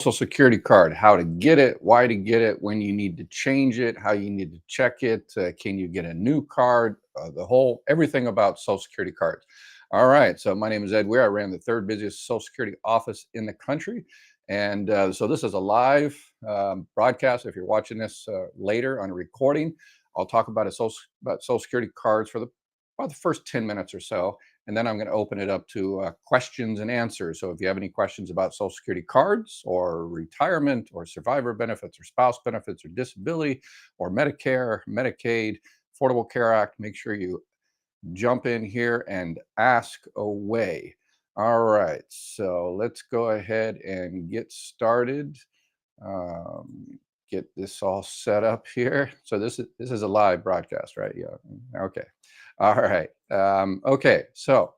Social Security card, how to get it, why to get it, when you need to change it, how you need to check it, can you get a new card, everything about Social Security cards. All right, so my name is Ed Weir. I ran the third busiest Social Security office in the country. And so this is a live broadcast. If you're watching this later on a recording, I'll talk about about Social Security cards for about the first 10 minutes or so. And then I'm going to open it up to questions and answers. So if you have any questions about Social Security cards or retirement or survivor benefits or spouse benefits or disability or Medicare, Medicaid, Affordable Care Act, make sure you jump in here and ask away. All right, so let's go ahead and get started. Get this all set up here. So this is a live broadcast, right? Yeah. Okay. All right. Okay. So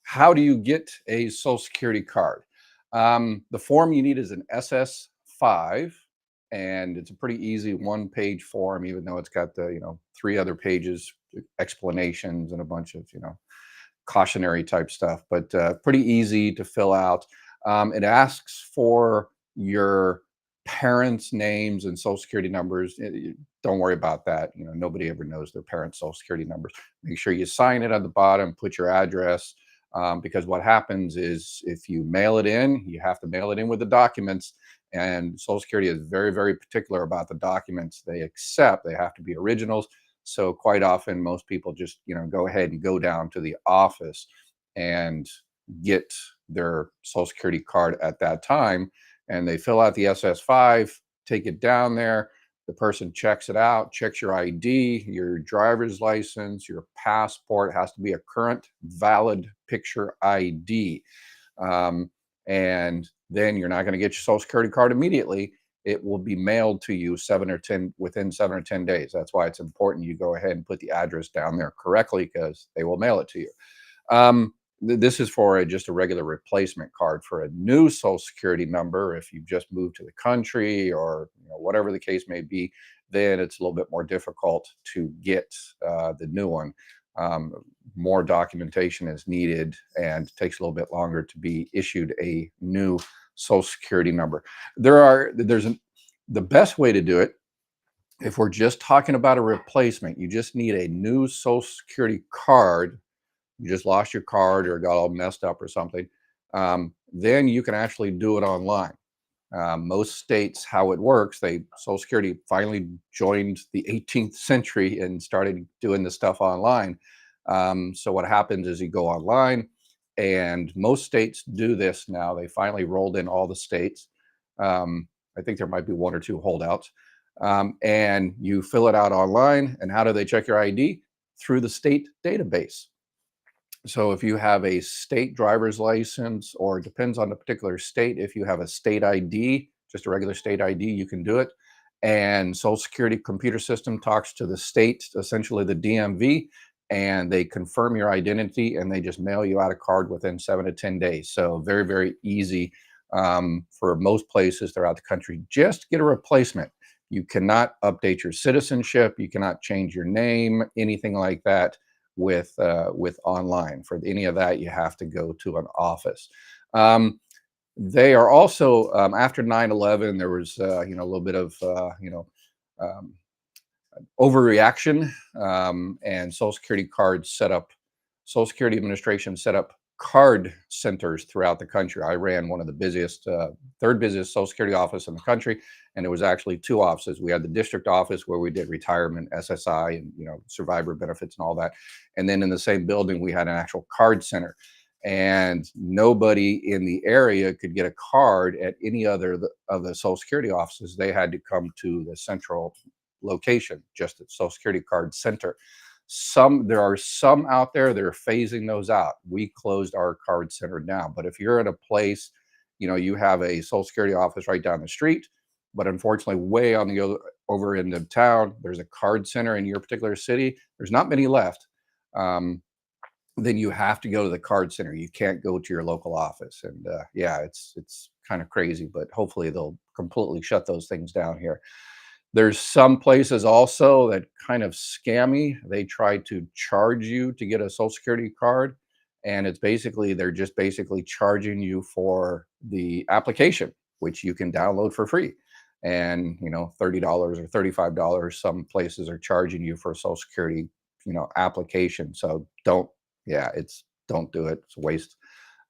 how do you get a Social Security card? The form you need is an SS5, and it's a pretty easy one-page form, even though it's got the three other pages, explanations, and a bunch of cautionary type stuff. But pretty easy to fill out. It asks for your parents' names and Social Security numbers. Don't worry about that. Nobody ever knows their parents' Social Security numbers. Make sure you sign it at the bottom, put your address, because what happens is if you mail it in, you have to mail it in with the documents. And Social Security is very, very particular about the documents they accept. They have to be originals. So quite often, most people just go ahead and go down to the office and get their Social Security card at that time, and they fill out the SS5, take it down there. The person checks it out, checks your ID, your driver's license, your passport has to be a current, valid picture ID. And then you're not going to get your Social Security card immediately. It will be mailed to you within 7 or 10 days. That's why it's important you go ahead and put the address down there correctly, because they will mail it to you. This is for just a regular replacement card. For a new Social Security number, if you've just moved to the country or whatever the case may be, then it's a little bit more difficult to get the new one. More documentation is needed, and it takes a little bit longer to be issued a new Social Security number. The best way to do it, if we're just talking about a replacement, you just need a new Social Security card. You just lost your card or got all messed up or something, then you can actually do it online. Most states, how it works, Social Security finally joined the 18th century and started doing this stuff online. So what happens is you go online, and most states do this now. They finally rolled in all the states. I think there might be one or two holdouts. And you fill it out online. And how do they check your ID? Through the state database. So if you have a state driver's license, or it depends on the particular state, if you have a state ID, just a regular state ID, you can do it. And Social Security computer system talks to the state, essentially the DMV, and they confirm your identity, and they just mail you out a card within 7 to 10 days. So very, very easy for most places throughout the country. Just get a replacement. You cannot update your citizenship. You cannot change your name, anything like that with online. For any of that, you have to go to an office. They are also, after 9/11, there was a little bit of um, overreaction, and Social Security Administration set up card centers throughout the country. I ran one of the third busiest Social Security office in the country, and it was actually two offices. We had the district office where we did retirement, SSI, and survivor benefits and all that, and then in the same building we had an actual card center. And nobody in the area could get a card at any other of the Social Security offices. They had to come to the central location, just at Social Security Card Center. There are some out there that are phasing those out. We closed our card center down. But if you're in a place, you have a Social Security office right down the street, but unfortunately way on the over in the town, there's a card center in your particular city. There's not many left. Then you have to go to the card center. You can't go to your local office. And yeah, it's kind of crazy, but hopefully they'll completely shut those things down here. There's some places also that kind of scammy. They try to charge you to get a Social Security card, and they're just basically charging you for the application. which you can download for free. And, $30 or $35, some places are charging you for a Social Security, application. So don't do it. It's a waste.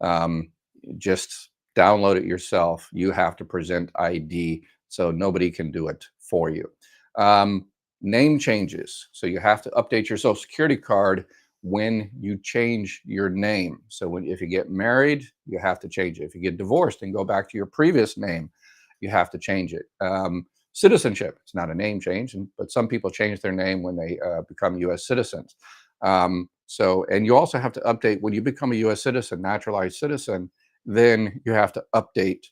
Um, just download it yourself. You have to present ID, so nobody can do it for you. Um, Name changes. So you have to update your Social Security card when you change your name. So if you get married, you have to change it. If you get divorced and go back to your previous name, you have to change it. Citizenship, it's not a name change, but some people change their name when they become U.S. citizens. And you also have to update when you become a U.S. citizen, naturalized citizen, then you have to update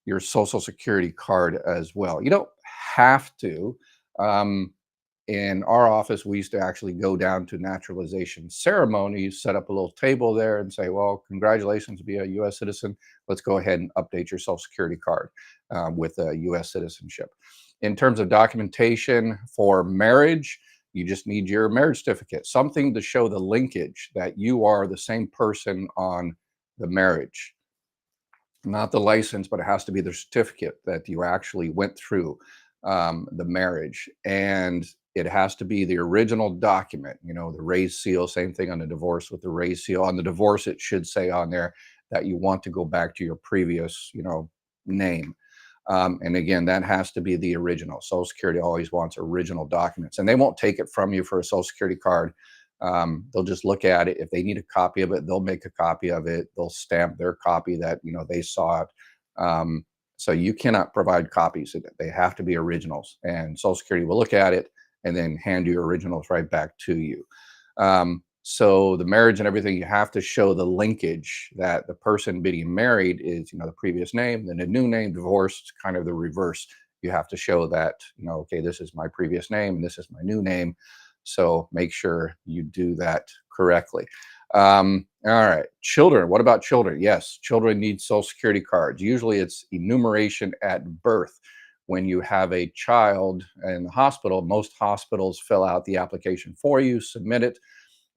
your Social Security card as well. You don't have to. Um, in our office, we used to actually go down to naturalization ceremonies, set up a little table there and say, well, congratulations to be a U.S. citizen. Let's go ahead and update your Social Security card with a U.S. citizenship. In terms of documentation for marriage, you just need your marriage certificate, something to show the linkage that you are the same person on the marriage. Not the license, but it has to be the certificate that you actually went through the marriage. And it has to be the original document, the raised seal, same thing on the divorce with the raised seal. On the divorce, it should say on there that you want to go back to your previous, name. And again, that has to be the original. Social Security always wants original documents, and they won't take it from you for a Social Security card. They'll just look at it. If they need a copy of it, they'll make a copy of it. They'll stamp their copy that they saw it. So you cannot provide copies. They have to be originals, and Social Security will look at it and then hand you originals right back to you. So the marriage and everything, you have to show the linkage that the person being married is, the previous name, then a new name, divorced, kind of the reverse. You have to show that, okay, this is my previous name, and this is my new name. So make sure you do that correctly. All right, children. What about children? Yes, children need Social Security cards. Usually it's enumeration at birth. When you have a child in the hospital, most hospitals fill out the application for you, submit it,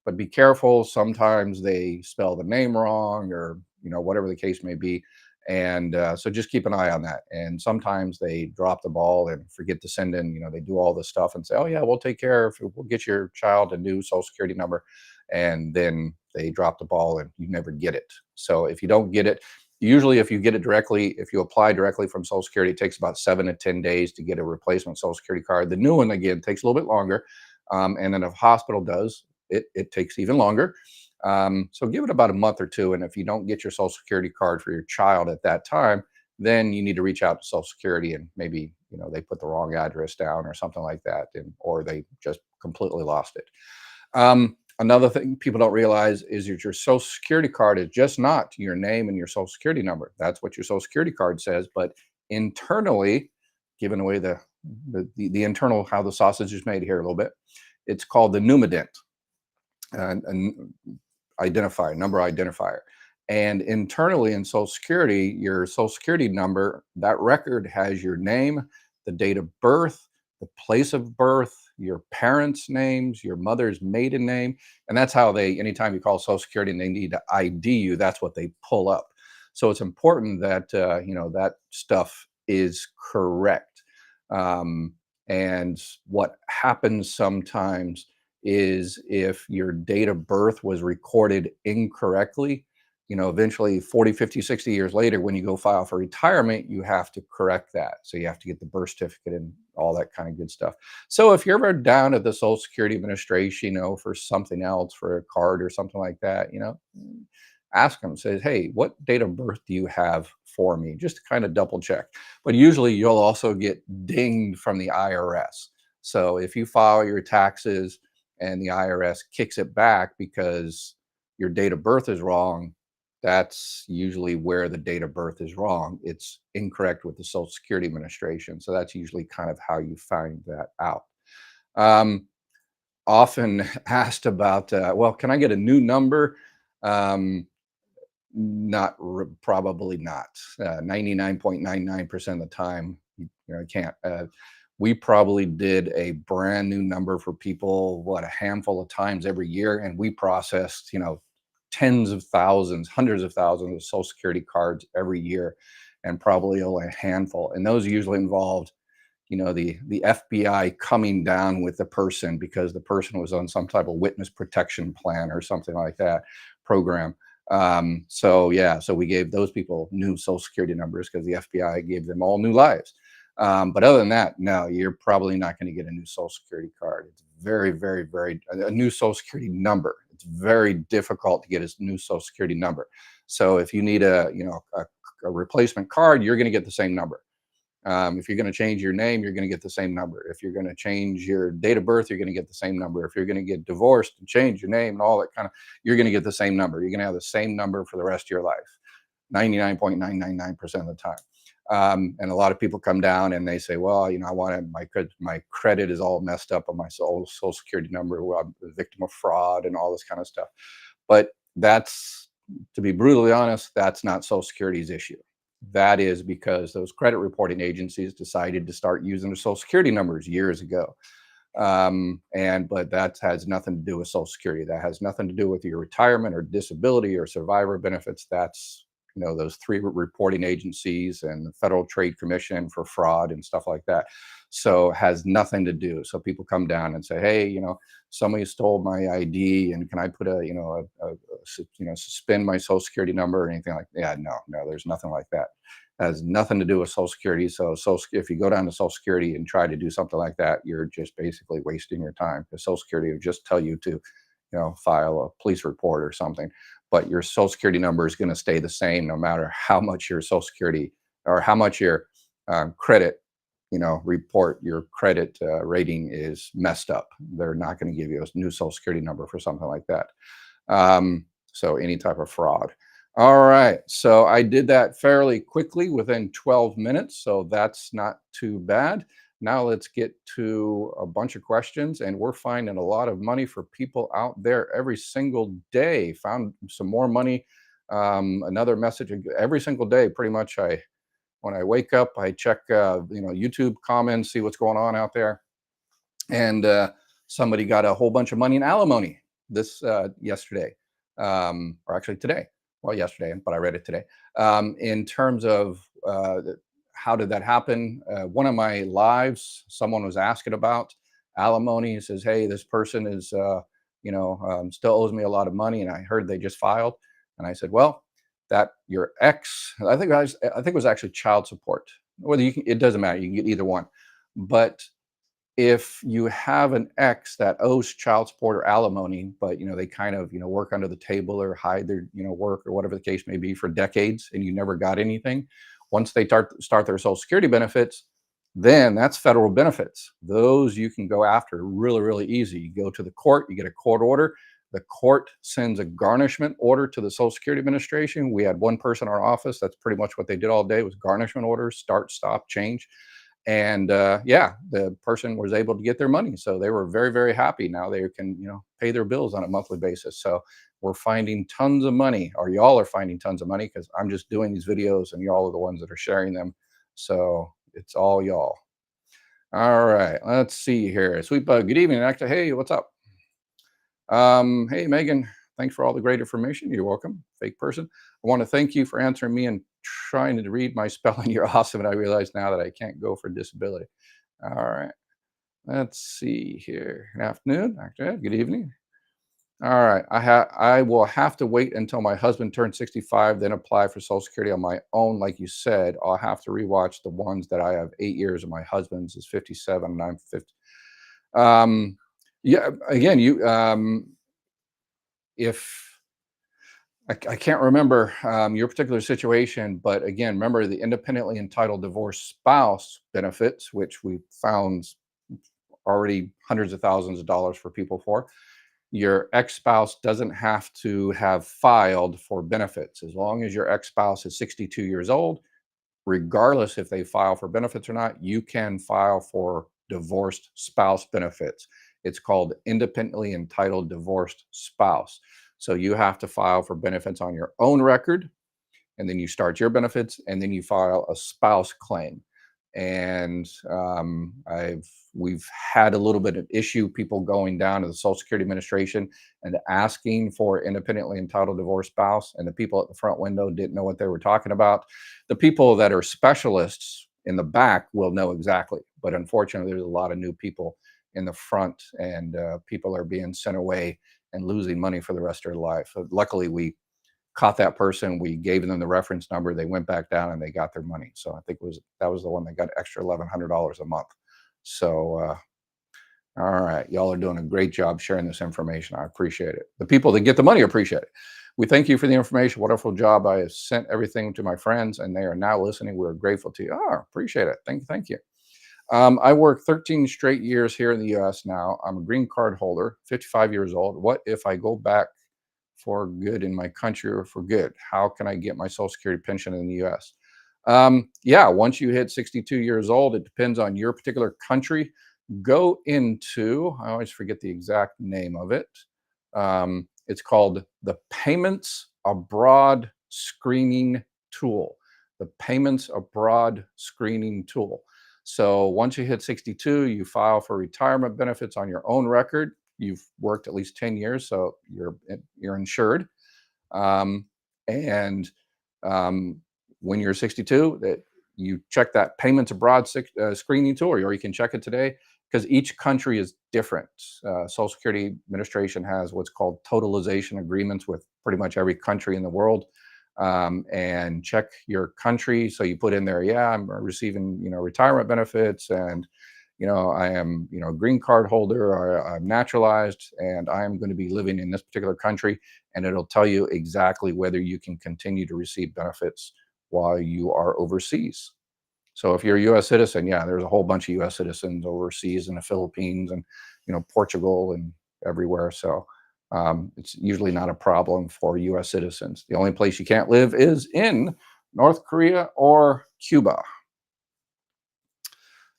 but be careful. Sometimes they spell the name wrong, or whatever the case may be. And so just keep an eye on that. And sometimes they drop the ball and forget to send in, they do all this stuff and say, oh yeah, we'll take care of it. We'll get your child a new Social Security number. And then they drop the ball and you never get it. So if you don't get it, usually if you get it directly, if you apply directly from Social Security, it takes about 7 to 10 days to get a replacement Social Security card. The new one, again, takes a little bit longer. And then if a hospital does, it takes even longer. So give it about a month or two. And if you don't get your Social Security card for your child at that time, then you need to reach out to Social Security, and maybe, they put the wrong address down or something like that, or they just completely lost it. Another thing people don't realize is that your Social Security card is just not your name and your Social Security number. That's what your Social Security card says. But internally, giving away the internal, how the sausage is made here a little bit, it's called the numadent. An identifier, number identifier. And internally in Social Security, your Social Security number, that record has your name, the date of birth, the place of birth, your parents' names, your mother's maiden name. And that's how anytime you call Social Security and they need to ID you, that's what they pull up. So it's important that, that stuff is correct. And what happens sometimes is if your date of birth was recorded incorrectly, eventually 40, 50, 60 years later, when you go file for retirement, you have to correct that. So you have to get the birth certificate and all that kind of good stuff. So if you're ever down at the Social Security Administration, for something else, for a card or something like that, ask them, say, hey, what date of birth do you have for me? Just to kind of double check. But usually you'll also get dinged from the IRS. So if you file your taxes and the IRS kicks it back because your date of birth is wrong, that's usually where the date of birth is wrong. It's incorrect with the Social Security Administration. So that's usually kind of how you find that out. Often asked about, well, can I get a new number? Probably not. 99.99% of the time, you can't. We probably did a brand new number for people, a handful of times every year. And we processed, tens of thousands, hundreds of thousands of Social Security cards every year. and probably only a handful. And those usually involved, the FBI coming down with the person because the person was on some type of witness protection plan or something like that program. So yeah, so we gave those people new social security numbers because the FBI gave them all new lives. But other than that, no, you're probably not going to get a new social security card. It's very, very, very a new social security number. It's very difficult to get a new social security number. So if you need a replacement card, you're going to get the same number. If you're going to change your name, you're going to get the same number. If you're going to change your date of birth, you're going to get the same number. If you're going to get divorced and change your name and all that kind of, you're going to get the same number. You're going to have the same number for the rest of your life, 99.999% of the time. And a lot of people come down and they say, well, I wanted my credit is all messed up on my social security number. Well, I'm a victim of fraud and all this kind of stuff. But that's, to be brutally honest, that's not Social Security's issue. That is because those credit reporting agencies decided to start using their social security numbers years ago. But that has nothing to do with Social Security. That has nothing to do with your retirement or disability or survivor benefits. That's, those three reporting agencies and the Federal Trade Commission for fraud and stuff like that. So it has nothing to do. So people come down and say, hey, somebody stole my ID and can I put suspend my social security number or anything like that? Yeah, no, there's nothing like that. It has nothing to do with Social Security. So if you go down to Social Security and try to do something like that, you're just basically wasting your time because Social Security will just tell you to, file a police report or something. But your Social Security number is going to stay the same no matter how much your Social Security or how much your credit report, your credit rating is messed up. They're not going to give you a new Social Security number for something like that. So any type of fraud. All right. So I did that fairly quickly within 12 minutes. So that's not too bad. Now let's get to a bunch of questions, and we're finding a lot of money for people out there every single day. Found some more money. Another message every single day, pretty much. When I wake up, I check, YouTube comments, see what's going on out there. And somebody got a whole bunch of money in alimony this yesterday, or actually today. Well, yesterday, but I read it today. In terms of how did that happen? One of my lives, someone was asking about alimony. He says, hey, this person is, still owes me a lot of money. And I heard they just filed. And I said, well, that your ex, I think it was actually child support. Whether it doesn't matter. You can get either one. But if you have an ex that owes child support or alimony, but they kind of work under the table or hide their work or whatever the case may be for decades, and you never got anything, once they start their Social Security benefits, then that's federal benefits. Those you can go after really, really easy. You go to the court, you get a court order. The court sends a garnishment order to the Social Security Administration. We had one person in our office. That's pretty much what they did all day was garnishment orders, start, stop, change. And the person was able to get their money. So they were very, very happy. Now they can, pay their bills on a monthly basis. So we're finding tons of money, or y'all are finding tons of money because I'm just doing these videos and y'all are the ones that are sharing them. So it's all y'all. All right, let's see here. Sweet Bug, good evening, actor. Hey, what's up? Hey, Megan, thanks for all the great information. You're welcome, fake person. I want to thank you for answering me and trying to read my spelling. You're awesome. And I realize now that I can't go for disability. All right. Let's see here. Good afternoon, Dr. Ed. Good evening. All right. I will have to wait until my husband turns 65, then apply for Social Security on my own. Like you said, I'll have to rewatch the ones that I have 8 years and my husband's is 57 and I'm 50. Yeah, again, if I can't remember your particular situation, but again, remember the independently entitled divorced spouse benefits, which we found already hundreds of thousands of dollars for people for. Your ex-spouse doesn't have to have filed for benefits. As long as your ex-spouse is 62 years old, regardless if they file for benefits or not, you can file for divorced spouse benefits. It's called independently entitled divorced spouse. So you have to file for benefits on your own record, and then you start your benefits, and then you file a spouse claim. and we've had a little bit of issue, people going down to the Social Security Administration and asking for independently entitled divorced spouse, and the people at the front window didn't know what they were talking about. The people that are specialists in the back will know exactly, but unfortunately there's a lot of new people in the front, and people are being sent away and losing money for the rest of their life. Luckily, we caught that person. We gave them the reference number. They went back down and they got their money. So I think that was the one that got extra $1,100 a month. So all right, y'all are doing a great job sharing this information. I appreciate it. The people that get the money appreciate it. We thank you for the information. Wonderful job. I have sent everything to my friends, and they are now listening. We're grateful to you. Oh, appreciate it. Thank you. I work 13 straight years here in the U.S. now. I'm a green card holder, 55 years old. What if I go back for good in my country or for good? How can I get my Social Security pension in the U.S.? Yeah, once you hit 62 years old, it depends on your particular country. Go into, I always forget the exact name of it. It's called the Payments Abroad Screening Tool. The Payments Abroad Screening Tool. So once you hit 62, you file for retirement benefits on your own record. You've worked at least 10 years, so you're insured. And when you're 62, that you check that Payments Abroad screening tool, or you can check it today, because each country is different. Social Security Administration has what's called totalization agreements with pretty much every country in the world. And check your country. So you put in there, yeah, I'm receiving, retirement benefits, and, I am, a green card holder, or I'm naturalized, and I am going to be living in this particular country. And it'll tell you exactly whether you can continue to receive benefits while you are overseas. So if you're a U.S. citizen, yeah, there's a whole bunch of U.S. citizens overseas in the Philippines and, Portugal and everywhere. So it's usually not a problem for U.S. citizens. The only place you can't live is in North Korea or Cuba.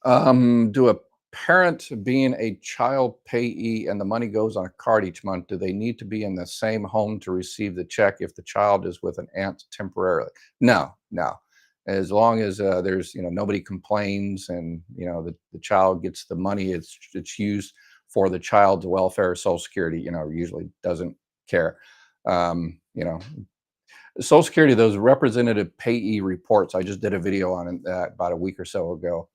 Do a parent being a child payee and the money goes on a card each month, do they need to be in the same home to receive the check if the child is with an aunt temporarily? No. As long as there's nobody complains, and the child gets the money, it's used for the child's welfare. Social Security, usually doesn't care. Social Security, those representative payee reports, I just did a video on that about a week or so ago.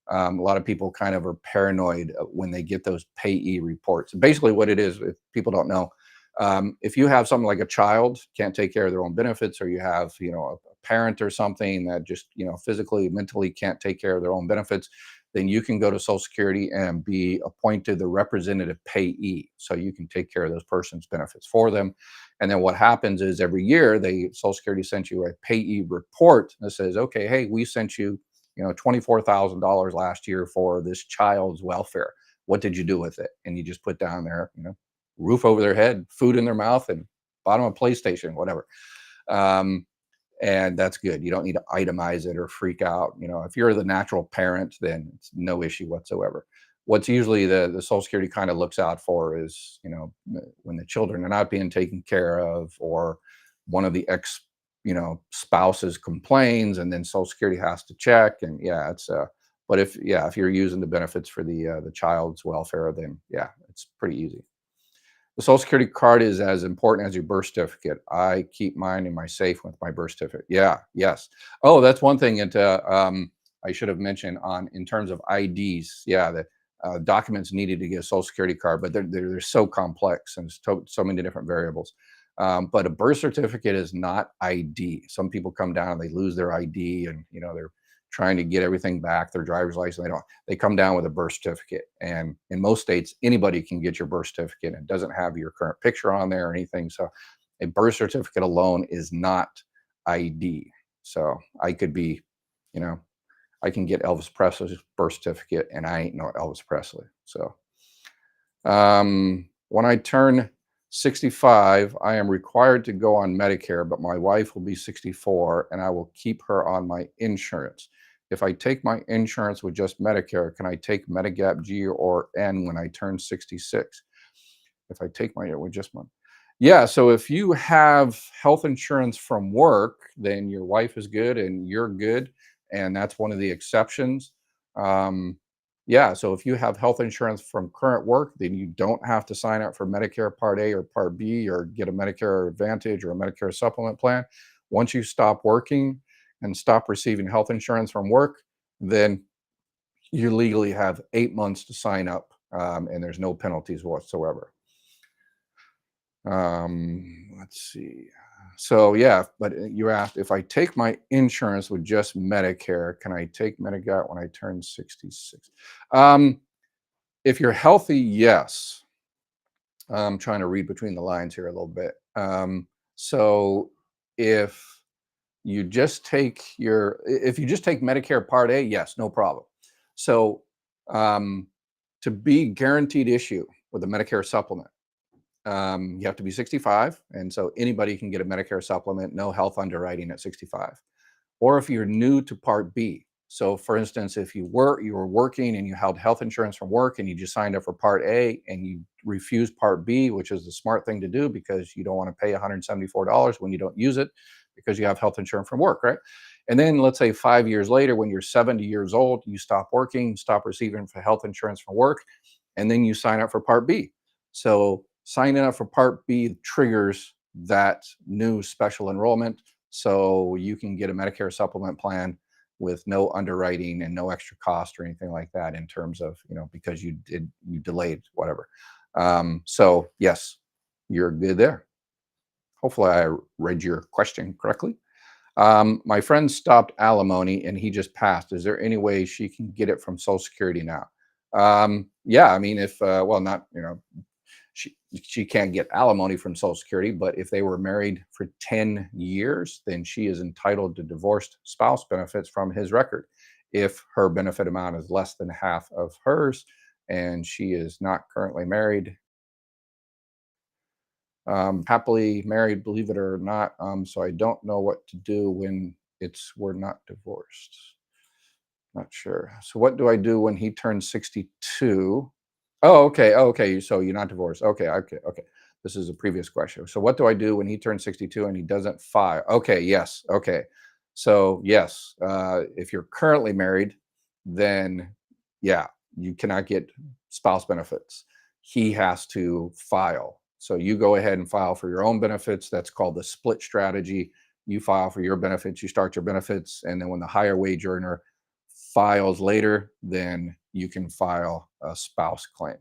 A lot of people kind of are paranoid when they get those payee reports. Basically, what it is, if people don't know, if you have something like a child can't take care of their own benefits, or you have, a parent or something that just, physically, mentally can't take care of their own benefits, then you can go to Social Security and be appointed the representative payee. So you can take care of those person's benefits for them. And then what happens is every year, Social Security sent you a payee report that says, okay, hey, we sent you, $24,000 last year for this child's welfare. What did you do with it? And you just put down there, roof over their head, food in their mouth, and bottom of a PlayStation, whatever. And that's good. You don't need to itemize it or freak out. If you're the natural parent, then it's no issue whatsoever. What's usually the Social Security kind of looks out for is, when the children are not being taken care of, or one of the spouses complains, and then Social Security has to check. And yeah, but if you're using the benefits for the child's welfare, then yeah, it's pretty easy. The Social Security card is as important as your birth certificate. I keep mine in my safe with my birth certificate. Yeah, yes. Oh, that's one thing. And I should have mentioned in terms of IDs. Yeah, the documents needed to get a Social Security card, but they're so complex, and so many different variables. But a birth certificate is not ID. Some people come down and they lose their ID, and they're trying to get everything back, their driver's license. They come down with a birth certificate. And in most states, anybody can get your birth certificate. It doesn't have your current picture on there or anything. So a birth certificate alone is not ID. So I could be, I can get Elvis Presley's birth certificate, and I ain't no Elvis Presley. So when I turn 65, I am required to go on Medicare, but my wife will be 64, and I will keep her on my insurance. If I take my insurance with just Medicare, can I take Medigap G or N when I turn 66? If I take my with just my, yeah. So if you have health insurance from work, then your wife is good and you're good, and that's one of the exceptions. Um, yeah, so if you have health insurance from current work, then you don't have to sign up for Medicare Part A or Part B or get a Medicare Advantage or a Medicare supplement plan. Once you stop working and stop receiving health insurance from work, then you legally have 8 months to sign up, and there's no penalties whatsoever. Let's see. So yeah, but you asked if I take my insurance with just Medicare, can I take Medigap when I turn 66? Um, if you're healthy, yes. I'm trying to read between the lines here a little bit. So if if you just take Medicare Part A, yes, no problem. So um, to be guaranteed issue with a Medicare supplement, you have to be 65, and so anybody can get a Medicare supplement, no health underwriting at 65. Or if you're new to Part B. So for instance, if you were working and you held health insurance from work and you just signed up for Part A and you refused Part B, which is the smart thing to do because you don't want to pay $174 when you don't use it because you have health insurance from work, right? And then let's say 5 years later, when you're 70 years old, you stop working, stop receiving for health insurance from work, and then you sign up for Part B. So signing up for Part B triggers that new special enrollment, so you can get a Medicare supplement plan with no underwriting and no extra cost or anything like that in terms of, because you delayed whatever. So yes, you're good there. Hopefully I read your question correctly. My friend stopped alimony and he just passed. Is there any way she can get it from Social Security now? Yeah, I mean, if well, not she can't get alimony from Social Security, but if they were married for 10 years, then she is entitled to divorced spouse benefits from his record. If her benefit amount is less than half of hers and she is not currently married, happily married, believe it or not. So I don't know what to do when we're not divorced. Not sure. So what do I do when he turns 62? Oh, okay. Oh, okay. So you're not divorced. Okay. Okay. Okay. This is a previous question. So what do I do when he turns 62 and he doesn't file? Okay. Yes. Okay. So yes, if you're currently married, then yeah, you cannot get spouse benefits. He has to file. So you go ahead and file for your own benefits. That's called the split strategy. You file for your benefits, you start your benefits, and then when the higher wage earner files later, then you can file a spouse claim.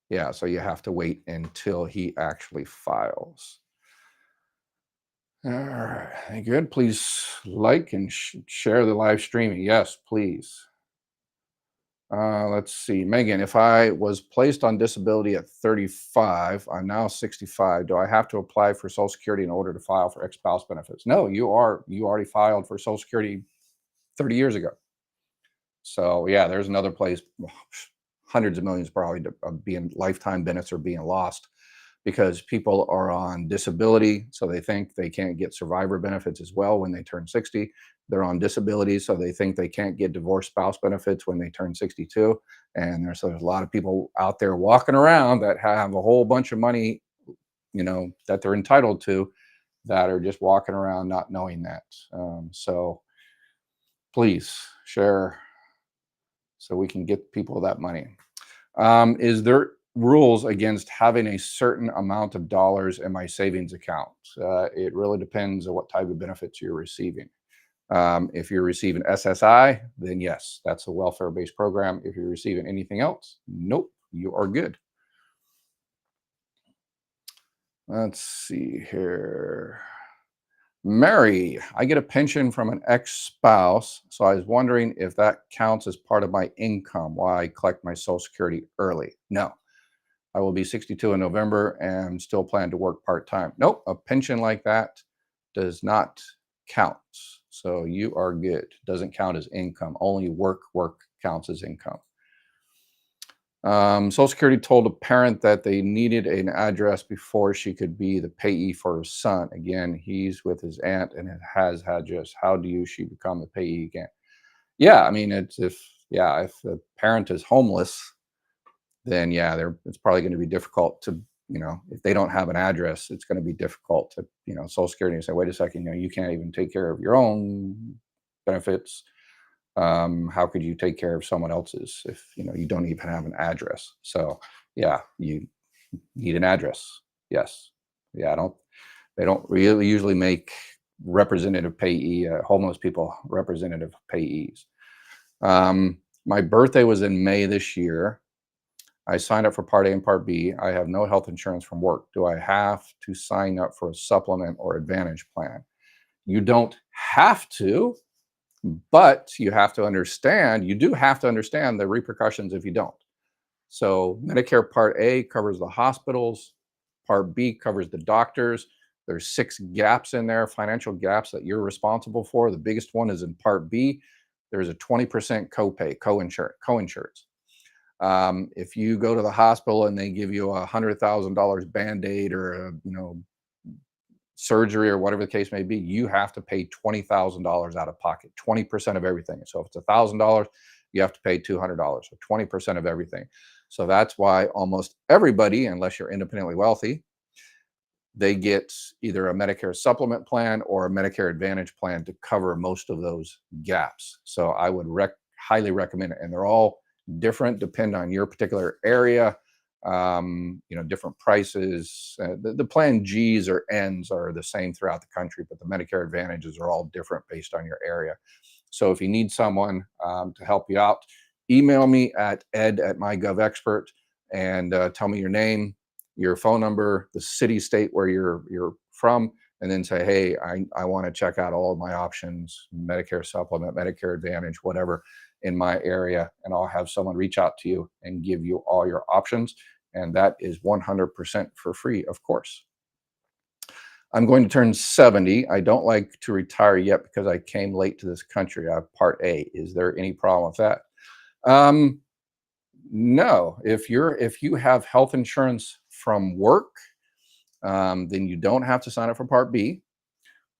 Yeah, so you have to wait until he actually files. All right, good. Please like and share the live streaming. Yes, please. Let's see. Megan, if I was placed on disability at 35, I'm now 65. Do I have to apply for Social Security in order to file for ex-spouse benefits? No, you already filed for Social Security 30 years ago. So yeah, there's another place, hundreds of millions probably being lifetime benefits are being lost because people are on disability, so they think they can't get survivor benefits as well when they turn 60. They're on disability, so they think they can't get divorced spouse benefits when they turn 62. And there's a lot of people out there walking around that have a whole bunch of money, that they're entitled to, that are just walking around not knowing that. So please share so we can get people that money. Is there rules against having a certain amount of dollars in my savings account? It really depends on what type of benefits you're receiving. If you're receiving SSI, then yes, that's a welfare-based program. If you're receiving anything else, nope, you are good. Let's see here. Mary, I get a pension from an ex-spouse, so I was wondering if that counts as part of my income while I collect my Social Security early. No, I will be 62 in November and still plan to work part-time. Nope, a pension like that does not count. So you are good. Doesn't count as income. Only work counts as income. Social Security told a parent that they needed an address before she could be the payee for her son. Again, he's with his aunt and has address. How do she become the payee again? Yeah, I mean, if the parent is homeless, then yeah, it's probably going to be difficult to if they don't have an address, it's going to be difficult to, Social Security, and say, wait a second, you can't even take care of your own benefits. How could you take care of someone else's if, you don't even have an address? So yeah, you need an address. Yes. Yeah. They don't really usually make representative payee, homeless people representative payees. My birthday was in May this year. I signed up for Part A and Part B. I have no health insurance from work. Do I have to sign up for a supplement or advantage plan? You don't have to, but you have to understand, you do have to understand the repercussions if you don't. So Medicare Part A covers the hospitals, Part B covers the doctors. There's 6 gaps in there, financial gaps that you're responsible for. The biggest one is in Part B. There's a 20% copay, co-insurance. If you go to the hospital and they give you $100,000 Band-Aid or surgery or whatever the case may be, you have to pay $20,000 out of pocket, 20% of everything. So if it's $1,000, you have to pay $200, or 20% of everything. So that's why almost everybody, unless you're independently wealthy, they get either a Medicare supplement plan or a Medicare Advantage plan to cover most of those gaps. So I would highly recommend it. And they're all different, depend on your particular area, different prices. The plan G's or N's are the same throughout the country, but the Medicare Advantages are all different based on your area. So if you need someone to help you out, email me at ed@mygovexpert and tell me your name, your phone number, the city, state where you're from, and then say, hey, I want to check out all of my options, Medicare supplement, Medicare Advantage, whatever, in my area, and I'll have someone reach out to you and give you all your options. And that is 100% for free, of course. I'm going to turn 70. I don't like to retire yet because I came late to this country. I have Part A. Is there any problem with that? No. If you have health insurance from work, then you don't have to sign up for Part B.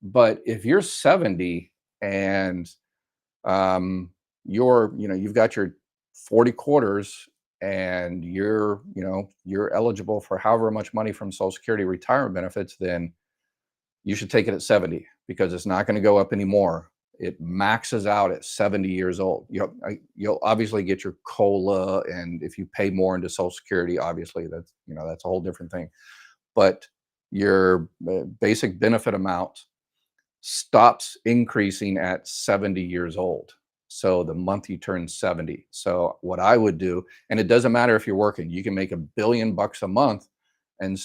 But if you're 70 and you've got your 40 quarters and you're eligible for however much money from Social Security retirement benefits, then you should take it at 70 because it's not going to go up anymore. It maxes out at 70 years old. You'll obviously get your COLA, and if you pay more into Social Security, obviously that's a whole different thing. But your basic benefit amount stops increasing at 70 years old. So the month you turn 70. So what I would do, and it doesn't matter if you're working, you can make $1 billion a month and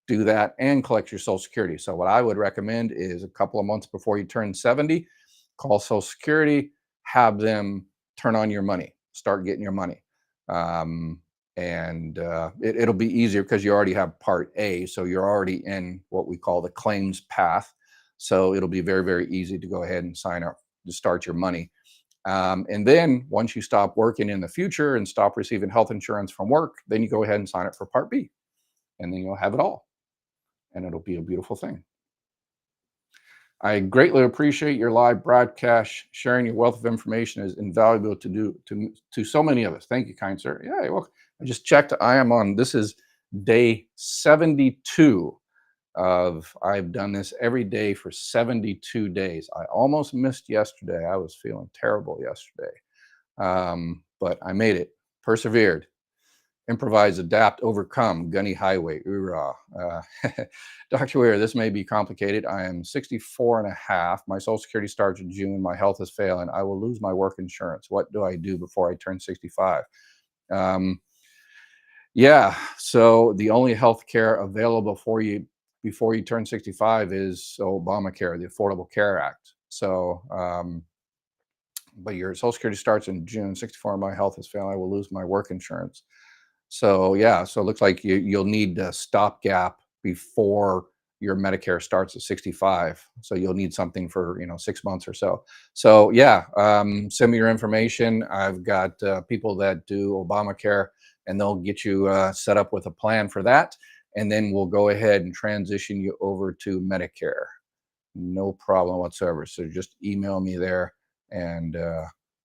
do that and collect your Social Security. So what I would recommend is a couple of months before you turn 70, call Social Security, have them turn on your money, start getting your money. It'll be easier because you already have Part A. So you're already in what we call the claims path. So it'll be very, very easy to go ahead and sign up to start your money. And then once you stop working in the future and stop receiving health insurance from work, then you go ahead and sign up for Part B. And then you'll have it all. And it'll be a beautiful thing. I greatly appreciate your live broadcast. Sharing your wealth of information is invaluable to so many of us. Thank you, kind sir. Yeah, well, I just checked. This is day 72 I've done this every day for 72 days. I almost missed yesterday. I was feeling terrible yesterday. But I made it, persevered. Improvise, adapt, overcome, gunny highway, hoorah. Dr. Weir, this may be complicated. I am 64 and a half. My Social Security starts in June. My health is failing. I will lose my work insurance. What do I do before I turn 65? Yeah, so the only health care available for you before you turn 65 is Obamacare, the Affordable Care Act. So, but your Social Security starts in June. 64, my health is failing. I will lose my work insurance. So yeah, so it looks like you'll need a stopgap before your Medicare starts at 65. So you'll need something for 6 months or so. So yeah, send me your information. I've got people that do Obamacare, and they'll get you set up with a plan for that. And then we'll go ahead and transition you over to Medicare. No problem whatsoever. So just email me there, and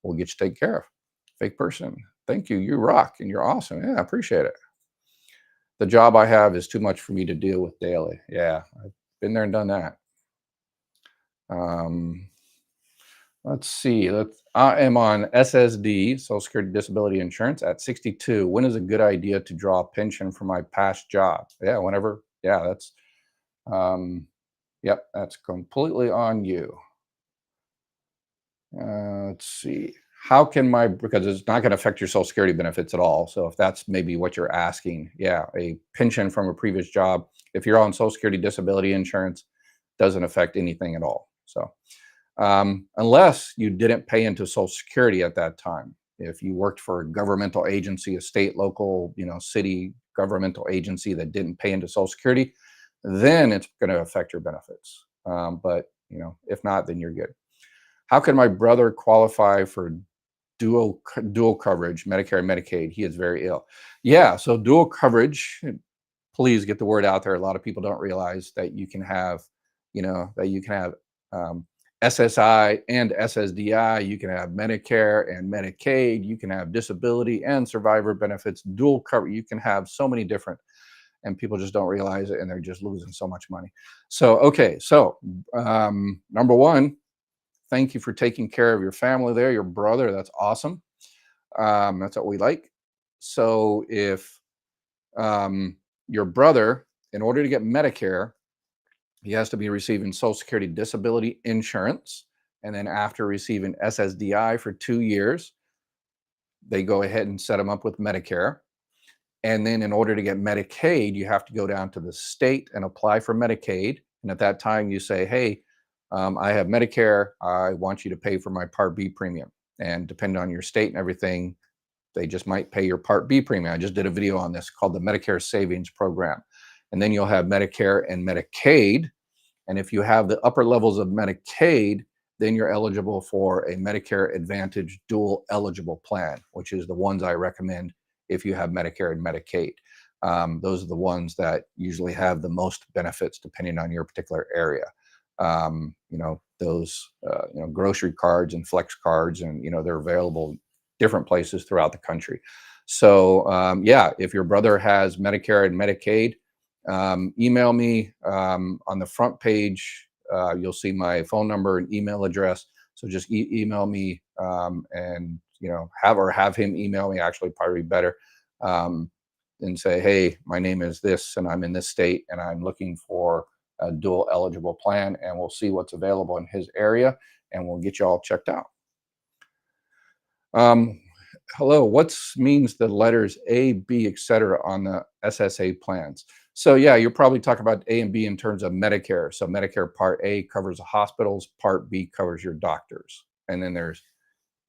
we'll get you taken care of. Fake person. Thank you. You rock and you're awesome. Yeah, I appreciate it. The job I have is too much for me to deal with daily. Yeah, I've been there and done that. Um, let's see. I am on SSD, Social Security Disability Insurance, at 62. When is a good idea to draw a pension from my past job? Yeah, whenever. Yeah, um, yep, that's completely on you. Let's see. How can my, because it's not going to affect your Social Security benefits at all. So if that's maybe what you're asking, yeah, a pension from a previous job, if you're on Social Security Disability Insurance, doesn't affect anything at all. So unless you didn't pay into Social Security at that time. If you worked for a governmental agency, a state, local, city governmental agency that didn't pay into Social Security, then it's going to affect your benefits. But if not, then you're good. How can my brother qualify for dual coverage, Medicare and Medicaid? He is very ill. Yeah, so dual coverage. Please get the word out there. A lot of people don't realize that you can have, um, SSI and SSDI. You can have Medicare and Medicaid. You can have disability and survivor benefits. Dual cover. You can have so many different, and people just don't realize it, and they're just losing so much money. So okay, so number one, thank you for taking care of your family there, your brother. That's awesome. That's what we like. So if your brother, in order to get Medicare, he has to be receiving Social Security Disability Insurance. And then after receiving SSDI for 2 years, they go ahead and set him up with Medicare. And then in order to get Medicaid, you have to go down to the state and apply for Medicaid. And at that time, you say, hey, I have Medicare. I want you to pay for my Part B premium. And depending on your state and everything, they just might pay your Part B premium. I just did a video on this called the Medicare Savings Program. And then you'll have Medicare and Medicaid. And if you have the upper levels of Medicaid, then you're eligible for a Medicare Advantage dual eligible plan, which is the ones I recommend if you have Medicare and Medicaid. Those are the ones that usually have the most benefits depending on your particular area. Those grocery cards and flex cards, and they're available different places throughout the country. So yeah, if your brother has Medicare and Medicaid, email me. On the front page, you'll see my phone number and email address. So just email me, and have him email me. Actually, probably better. And say, hey, my name is this, and I'm in this state, and I'm looking for a dual eligible plan, and we'll see what's available in his area, and we'll get you all checked out. Hello, what means the letters A, B, etc. on the SSA plans? So yeah, you're probably talking about A and B in terms of Medicare. So Medicare Part A covers the hospitals, Part B covers your doctors. And then there's,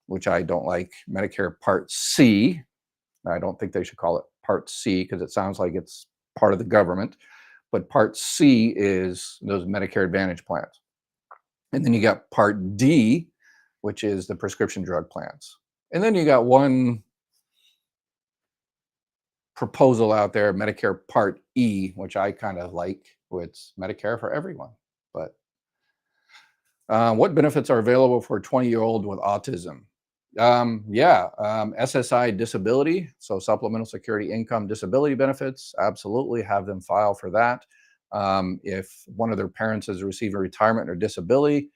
which I don't like, Medicare Part C. I don't think they should call it Part C because it sounds like it's part of the government. But Part C is those Medicare Advantage plans. And then you got Part D, which is the prescription drug plans. And then you got one proposal out there, Medicare Part E, which I kind of like. It's Medicare for everyone. But what benefits are available for a 20-year-old with autism? SSI disability, so supplemental security income disability benefits, absolutely have them file for that. If one of their parents is receiving retirement or disability,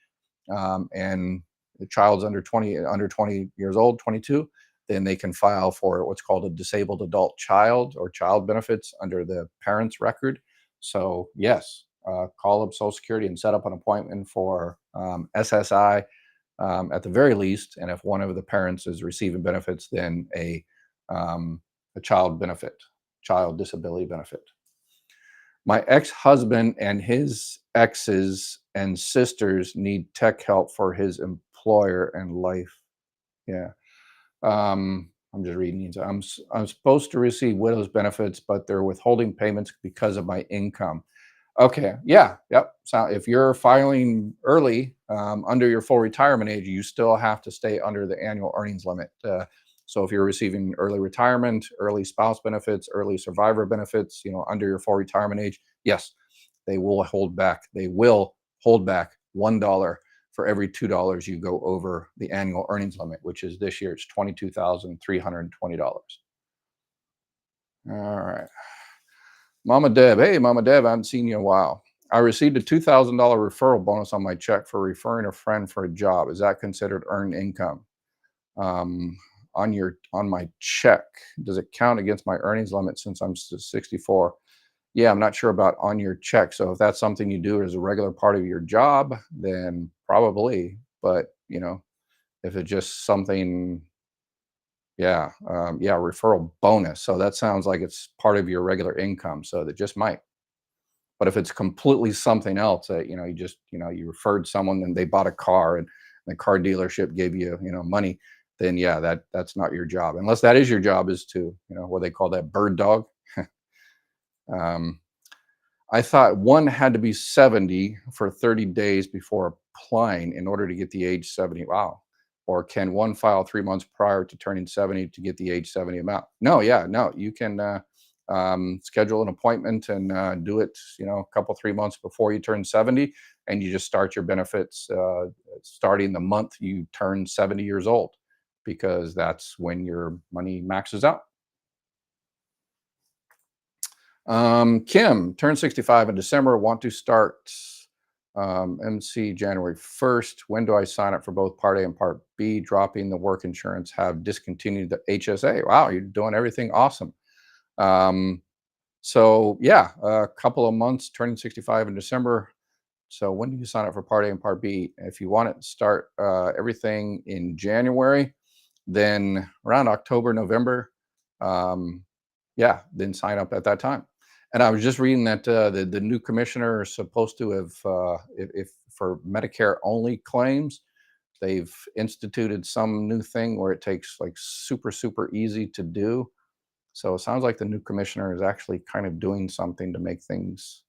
and the child's under 20 years old, 22, then they can file for what's called a disabled adult child or child benefits under the parent's record. So yes, call up Social Security and set up an appointment for SSI at the very least. And if one of the parents is receiving benefits, then a child benefit, child disability benefit. My ex-husband and his exes and sisters need tech help for his employer and life. Yeah. I'm just reading these. I'm supposed to receive widow's benefits, but they're withholding payments because of my income. Okay. Yeah. Yep. So if you're filing early, under your full retirement age, you still have to stay under the annual earnings limit. So if you're receiving early retirement, early spouse benefits, early survivor benefits, under your full retirement age, yes, they will hold back. They will hold back $1 for every $2 you go over the annual earnings limit, which is this year, it's $22,320. All right. Mama Deb. Hey, Mama Deb, I haven't seen you in a while. I received a $2,000 referral bonus on my check for referring a friend for a job. Is that considered earned income? Um, on my check, does it count against my earnings limit since I'm 64? Yeah, I'm not sure about on your check. So if that's something you do as a regular part of your job, then probably. But if it's just something, yeah, yeah, referral bonus. So that sounds like it's part of your regular income. So that just might. But if it's completely something else that, you referred someone and they bought a car and the car dealership gave you, money, then yeah, that's not your job. Unless that is your job, is to, what they call that, bird dog. um, I thought one had to be 70 for 30 days before applying in order to get the age 70. Wow. Or can one file 3 months prior to turning 70 to get the age 70 amount? No, yeah, no, you can schedule an appointment and do it, a couple, 3 months before you turn 70. And you just start your benefits starting the month you turn 70 years old, because that's when your money maxes out. Kim turned 65 in December. Want to start MC January 1st. When do I sign up for both Part A and Part B? Dropping the work insurance. Have discontinued the HSA. Wow, you're doing everything awesome. So yeah, a couple of months. Turning 65 in December. So when do you sign up for Part A and Part B? If you want to start everything in January, then around October, November, yeah, then sign up at that time. And I was just reading that the new commissioner is supposed to have, if for Medicare only claims, they've instituted some new thing where it takes like super easy to do. So it sounds like the new commissioner is actually kind of doing something to make things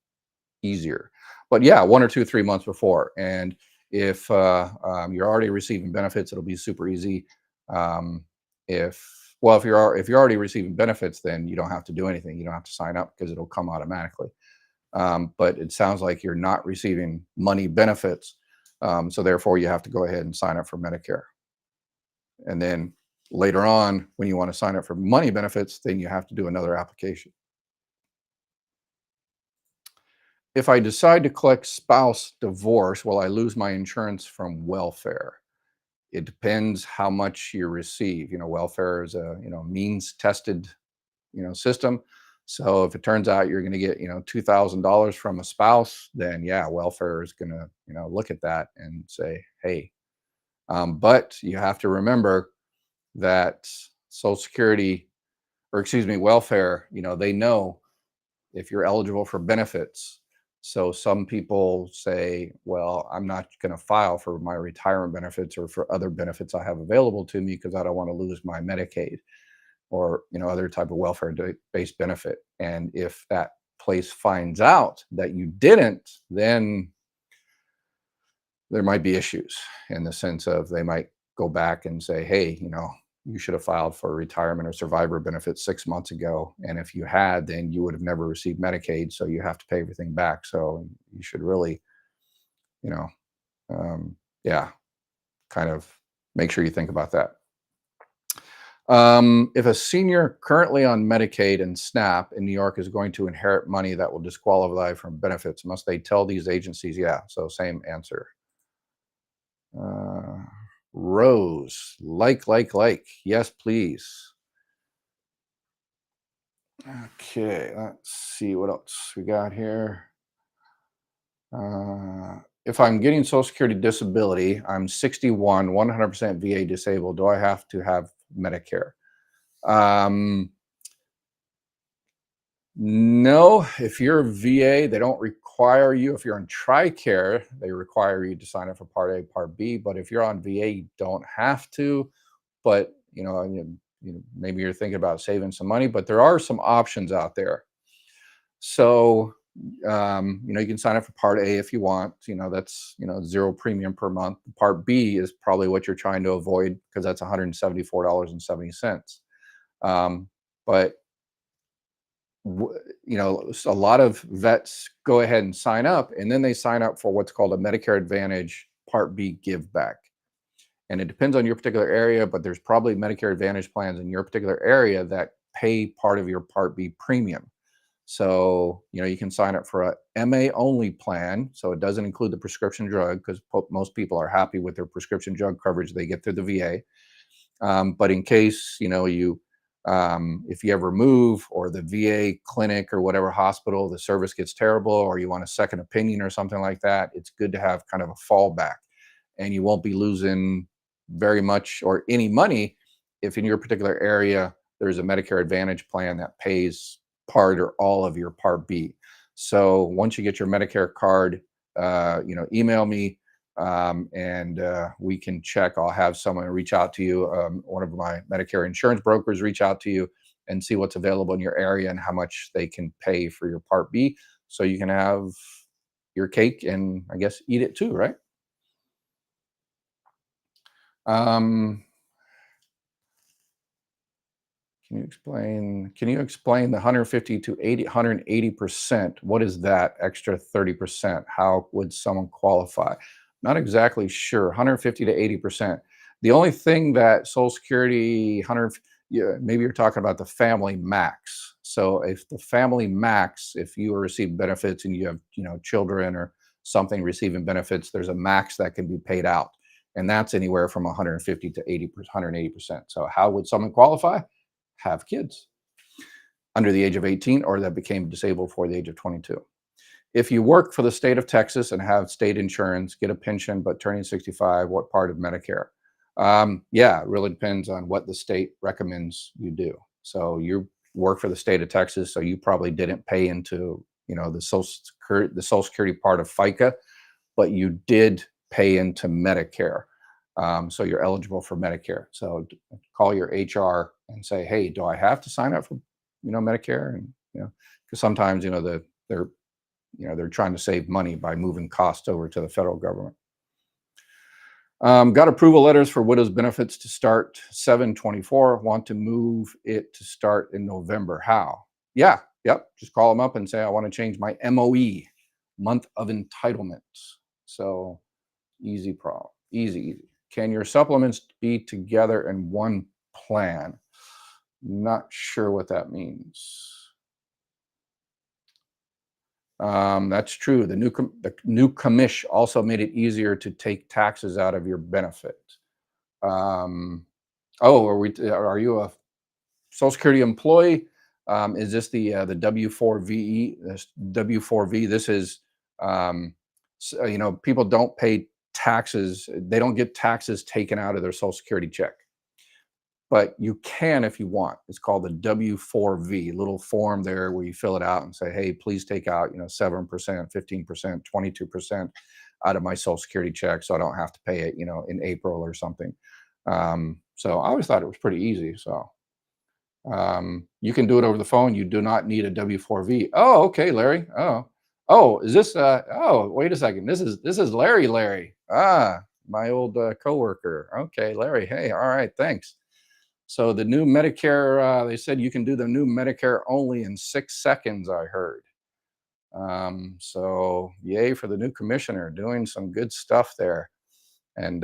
easier. But yeah, 1 or 2, 3 months before. And if you're already receiving benefits, it'll be super easy. Um, if you're already receiving benefits, then you don't have to do anything. You don't have to sign up because it'll come automatically. But it sounds like you're not receiving money benefits, so therefore you have to go ahead and sign up for Medicare. And then later on, when you want to sign up for money benefits, then you have to do another application. If I decide to collect spouse divorce, will I lose my insurance from welfare? It depends how much you receive. Welfare is a means tested system. So if it turns out you're going to get $2,000 from a spouse, then yeah, welfare is going to look at that and say, hey. But you have to remember that Social Security, or excuse me, welfare, they know if you're eligible for benefits. So some people say, well, I'm not going to file for my retirement benefits or for other benefits I have available to me because I don't want to lose my Medicaid or other type of welfare based benefit. And if that place finds out that you didn't, then there might be issues, in the sense of they might go back and say, hey, you should have filed for retirement or survivor benefits 6 months ago. And if you had, then you would have never received Medicaid. So you have to pay everything back. So you should really, you know, yeah, kind of make sure you think about that. If a senior currently on Medicaid and SNAP in New York is going to inherit money that will disqualify from benefits, must they tell these agencies? Yeah. So same answer. Rose, like. Yes, please. Okay, let's see what else we got here. If I'm getting Social Security disability, I'm 61, 100% VA disabled. Do I have to have Medicare? No, if you're VA, they don't require you. If you're on TRICARE, they require you to sign up for Part A, Part B. But if you're on VA, you don't have to. But maybe you're thinking about saving some money. But there are some options out there. So you can sign up for Part A if you want. That's zero premium per month. Part B is probably what you're trying to avoid because that's $174.70. But a lot of vets go ahead and sign up, and then they sign up for what's called a Medicare Advantage Part B give back. And it depends on your particular area, but there's probably Medicare Advantage plans in your particular area that pay part of your Part B premium. So, you can sign up for a MA only plan. So it doesn't include the prescription drug because most people are happy with their prescription drug coverage they get through the VA. But in case, if you ever move or the VA clinic or whatever hospital, the service gets terrible, or you want a second opinion or something like that, it's good to have kind of a fallback. And you won't be losing very much or any money if in your particular area there's a Medicare Advantage plan that pays part or all of your Part B. So once you get your Medicare card, email me, and we can check. I'll have someone reach out to you, one of my Medicare insurance brokers reach out to you and see what's available in your area and how much they can pay for your Part B, so you can have your cake and I guess eat it too, right? Um, can you explain the 150 to 180%? What is that extra 30%? How would someone qualify? Not exactly sure. 150 to 80%. The only thing that Social Security 100, yeah, maybe you're talking about the family max. So if the family max, if you receive benefits and you have, children or something receiving benefits, there's a max that can be paid out. And that's anywhere from 150 to 80%, 180%. So how would someone qualify? Have kids under the age of 18 or that became disabled before the age of 22. If you work for the state of Texas and have state insurance, get a pension, but turning 65, what part of Medicare? Yeah, it really depends on what the state recommends you do. So you work for the state of Texas, so you probably didn't pay into, the Social Security part of FICA, but you did pay into Medicare. So you're eligible for Medicare. So call your HR and say, hey, do I have to sign up for, Medicare? And, because sometimes, they're trying to save money by moving costs over to the federal government. Got approval letters for widows benefits to start 7/24. Want to move it to start in November. How? Yeah, yep. Just call them up and say, I want to change my MOE, month of entitlement. So easy problem. Easy. Can your supplements be together in one plan? Not sure what that means. That's true. The new commish also made it easier to take taxes out of your benefit. Um, oh, are you a Social Security employee? Is this the W4VE? This W4V. This is people don't pay taxes. They don't get taxes taken out of their Social Security check, but you can if you want. It's called the W4V, little form there where you fill it out and say, hey, please take out, 7%, 15%, 22% out of my Social Security check so I don't have to pay it, in April or something. So I always thought it was pretty easy. So you can do it over the phone. You do not need a W4V. Oh, okay, Larry. Oh, is this, oh, wait a second. This is Larry. Ah, my old coworker. Okay, Larry. Hey, all right, thanks. So the new Medicare, they said you can do the new Medicare only in 6 seconds, I heard. So yay for the new commissioner doing some good stuff there. And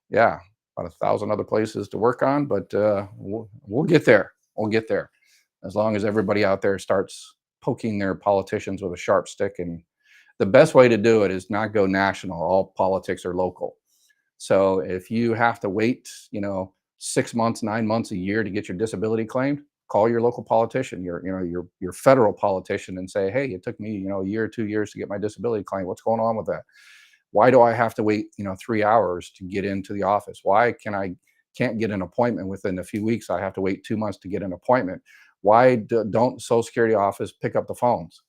yeah, about 1,000 other places to work on, but we'll get there. We'll get there. As long as everybody out there starts poking their politicians with a sharp stick. And the best way to do it is not go national. All politics are local. So if you have to wait, 6 months, 9 months, a year to get your disability claimed, call your local politician, your federal politician, and say, hey, it took me, a year, 2 years to get my disability claim. What's going on with that? Why do I have to wait, 3 hours to get into the office? Why can't get an appointment within a few weeks? I have to wait 2 months to get an appointment. Why don't Social Security office pick up the phones?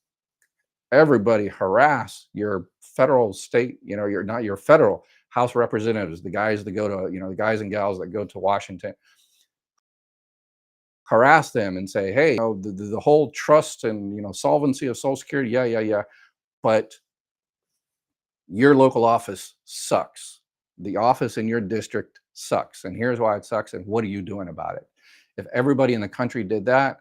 Everybody harass your federal state, you're not your federal House representatives, the guys that go to, the guys and gals that go to Washington, harass them and say, hey, the whole trust and, solvency of Social Security, yeah. But your local office sucks. The office in your district sucks. And here's why it sucks. And what are you doing about it? If everybody in the country did that,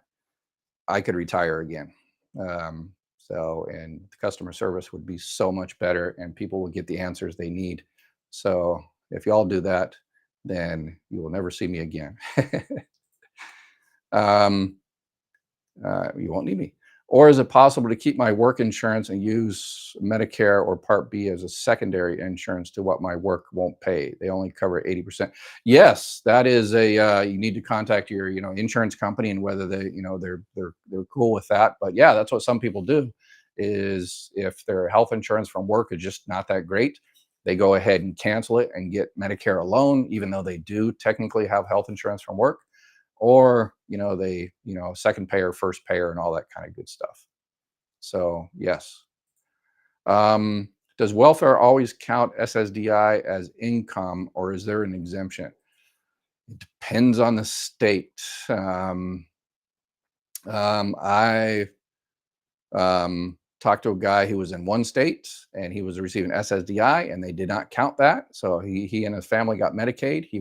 I could retire again. And the customer service would be so much better and people would get the answers they need. So if y'all do that, then you will never see me again. You won't need me. Or is it possible to keep my work insurance and use Medicare or Part B as a secondary insurance to what my work won't pay? They only cover 80%. Yes, that is a you need to contact your insurance company and whether they're cool with that. But yeah, that's what some people do. Is if their health insurance from work is just not that great, they go ahead and cancel it and get Medicare alone, even though they do technically have health insurance from work, or they second payer, first payer, and all that kind of good stuff. So yes. Does welfare always count SSDI as income, or is there an exemption? It depends on the state. I talked to a guy who was in one state and he was receiving SSDI and they did not count that. So he and his family got Medicaid. He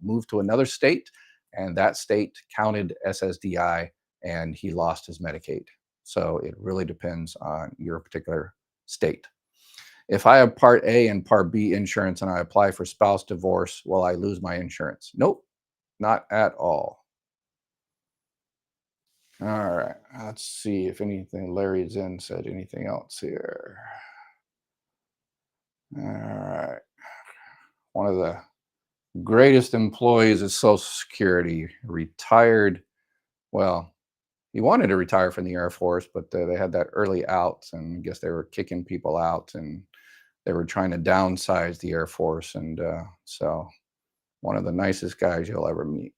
moved to another state and that state counted SSDI and he lost his Medicaid. So it really depends on your particular state. If I have Part A and Part B insurance and I apply for spouse divorce, will I lose my insurance? Nope, not at all. All right, let's see if anything Larry Zen said anything else here. All right. One of the greatest employees is Social Security, retired. Well, he wanted to retire from the Air Force, but they had that early out, and I guess they were kicking people out, and they were trying to downsize the Air Force, and so one of the nicest guys you'll ever meet.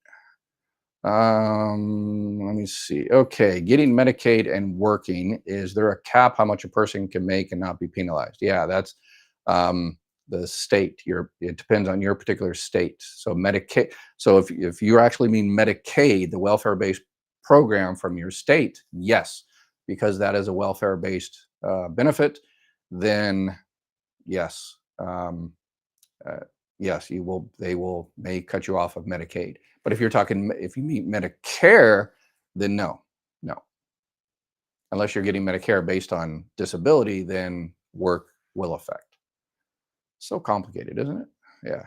Let me see. Okay, getting Medicaid and working, is there a cap how much a person can make and not be penalized? Yeah, that's the state. It depends on your particular state. So Medicaid. So if you actually mean Medicaid, the welfare-based program from your state, yes, because that is a welfare-based benefit, then yes, yes, you will. They may cut you off of Medicaid. But if you mean Medicare, then no, no. Unless you're getting Medicare based on disability, then work will affect. So complicated, isn't it? Yeah.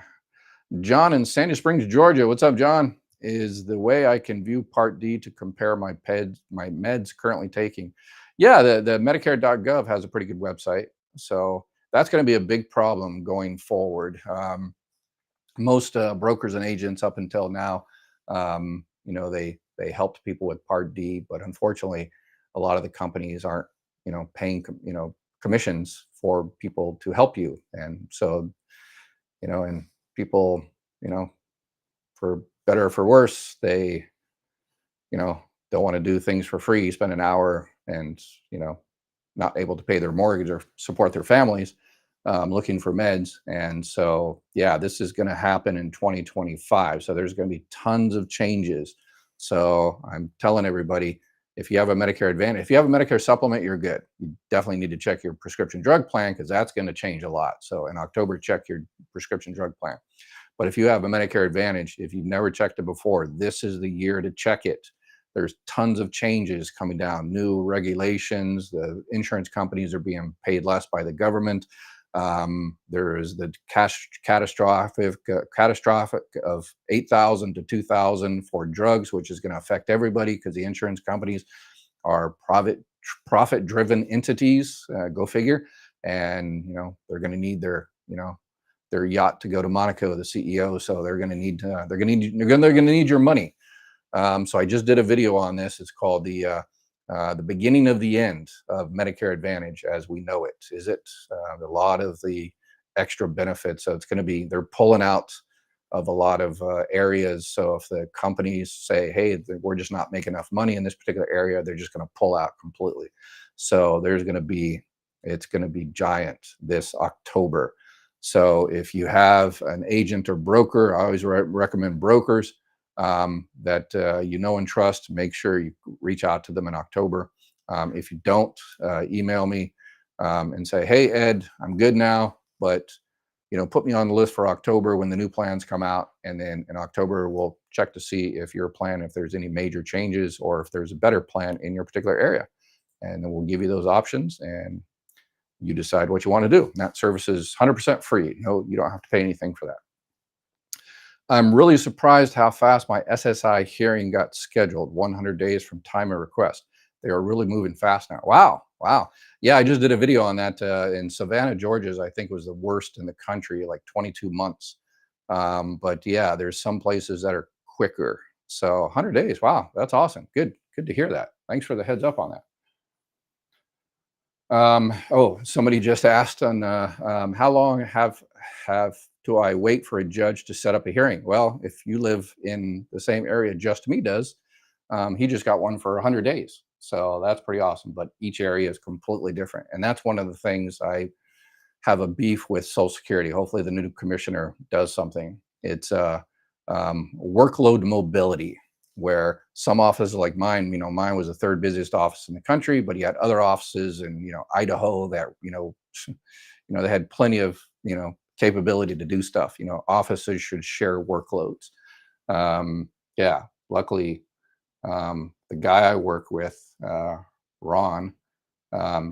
John in Sandy Springs, Georgia. What's up, John? Is the way I can view Part D to compare my meds currently taking? Yeah, the Medicare.gov has a pretty good website. So that's going to be a big problem going forward. Most brokers and agents up until now, they helped people with Part D, but unfortunately, a lot of the companies aren't, paying, commissions for people to help you, and so, and people, for better or for worse, they, don't want to do things for free, spend an hour, and not able to pay their mortgage or support their families, looking for meds. And so, yeah, this is going to happen in 2025. So there's going to be tons of changes. So I'm telling everybody, if you have a Medicare Advantage, if you have a Medicare supplement, you're good. You definitely need to check your prescription drug plan because that's going to change a lot. So in October, check your prescription drug plan. But if you have a Medicare Advantage, if you've never checked it before, this is the year to check it. There's tons of changes coming down, new regulations. The insurance companies are being paid less by the government. There is the catastrophic of 8,000 to 2,000 for drugs, which is going to affect everybody because the insurance companies are profit driven entities. Go figure. And they're going to need their yacht to go to Monaco, the CEO. So they're going to need your money. So I just did a video on this. It's called the beginning of the end of Medicare Advantage as we know it. Is it a lot of the extra benefits? So it's going to be, they're pulling out of a lot of areas. So if the companies say, hey, we're just not making enough money in this particular area, they're just going to pull out completely. So it's going to be giant this October. So if you have an agent or broker, I always recommend brokers that and trust, make sure you reach out to them in October. If you don't, email me and say, hey, Ed, I'm good now, but put me on the list for October when the new plans come out. And then in October, we'll check to see if your plan, if there's any major changes or if there's a better plan in your particular area. And then we'll give you those options and you decide what you want to do. And that service is 100% free. No, you don't have to pay anything for that. I'm really surprised how fast my SSI hearing got scheduled, 100 days from time of request. They are really moving fast now. Wow, wow. Yeah, I just did a video on that in Savannah, Georgia. I think was the worst in the country, like 22 months. But yeah, there's some places that are quicker. So 100 days. Wow, that's awesome. Good to hear that. Thanks for the heads up on that. Oh, somebody just asked on how long have do I wait for a judge to set up a hearing? Well, if you live in the same area Just Me does, he just got one for 100 days. So that's pretty awesome. But each area is completely different, and that's one of the things I have a beef with Social Security. Hopefully, the new commissioner does something. It's workload mobility, where some offices like mine, mine was the third busiest office in the country, but he had other offices in, Idaho that, they had plenty of, capability to do stuff. Offices should share workloads. Yeah, luckily, the guy I work with, Ron,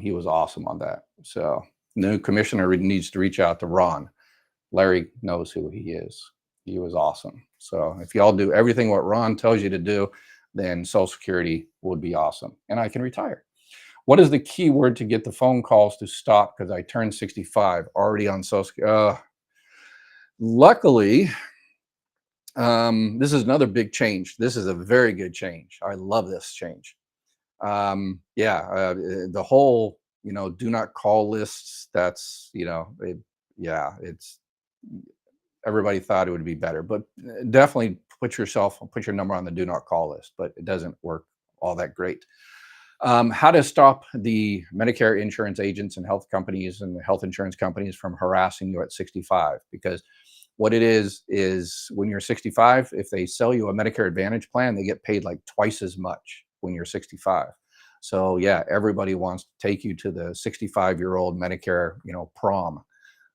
he was awesome on that. So the new commissioner needs to reach out to Ron. Larry knows who he is. He was awesome. So if y'all do everything what Ron tells you to do, then Social Security would be awesome. And I can retire. What is the key word to get the phone calls to stop? Because I turned 65 already on Social Security. Luckily, this is another big change. This is a very good change. I love this change. The whole, do not call lists. That's, it's everybody thought it would be better, but definitely put your number on the do not call list, but it doesn't work all that great. How to stop the Medicare insurance agents and health companies and the health insurance companies from harassing you at 65? Because what it is when you're 65, if they sell you a Medicare Advantage plan, they get paid like twice as much when you're 65. So yeah, everybody wants to take you to the 65-year-old Medicare, prom.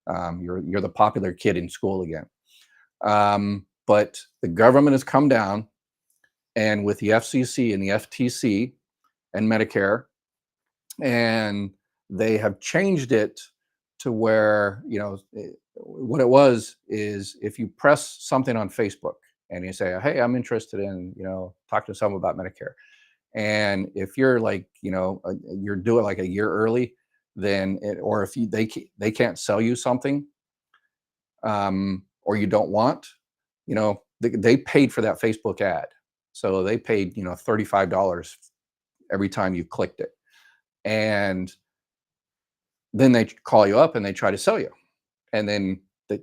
You're the popular kid in school again. But the government has come down, and with the FCC and the FTC and Medicare, and they have changed it to where, what it was is if you press something on Facebook and you say, hey, I'm interested in, talking to someone about Medicare. And if you're like, you're doing like a year early, then or if they can't sell you something, or you don't want, they paid for that Facebook ad. So they paid, $35 every time you clicked it. And then they call you up and they try to sell you. And then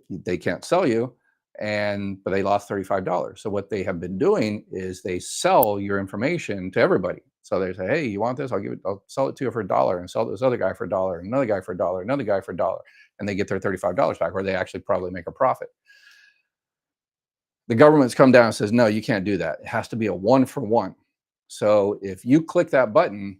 they can't sell you, but they lost $35. So what they have been doing is they sell your information to everybody. So they say, hey, you want this? I'll sell it to you for $1, and sell this other guy for $1, another guy for $1, another guy for $1, and they get their $35 back, or they actually probably make a profit. The government's come down and says, no, you can't do that. It has to be a 1-for-1. So if you click that button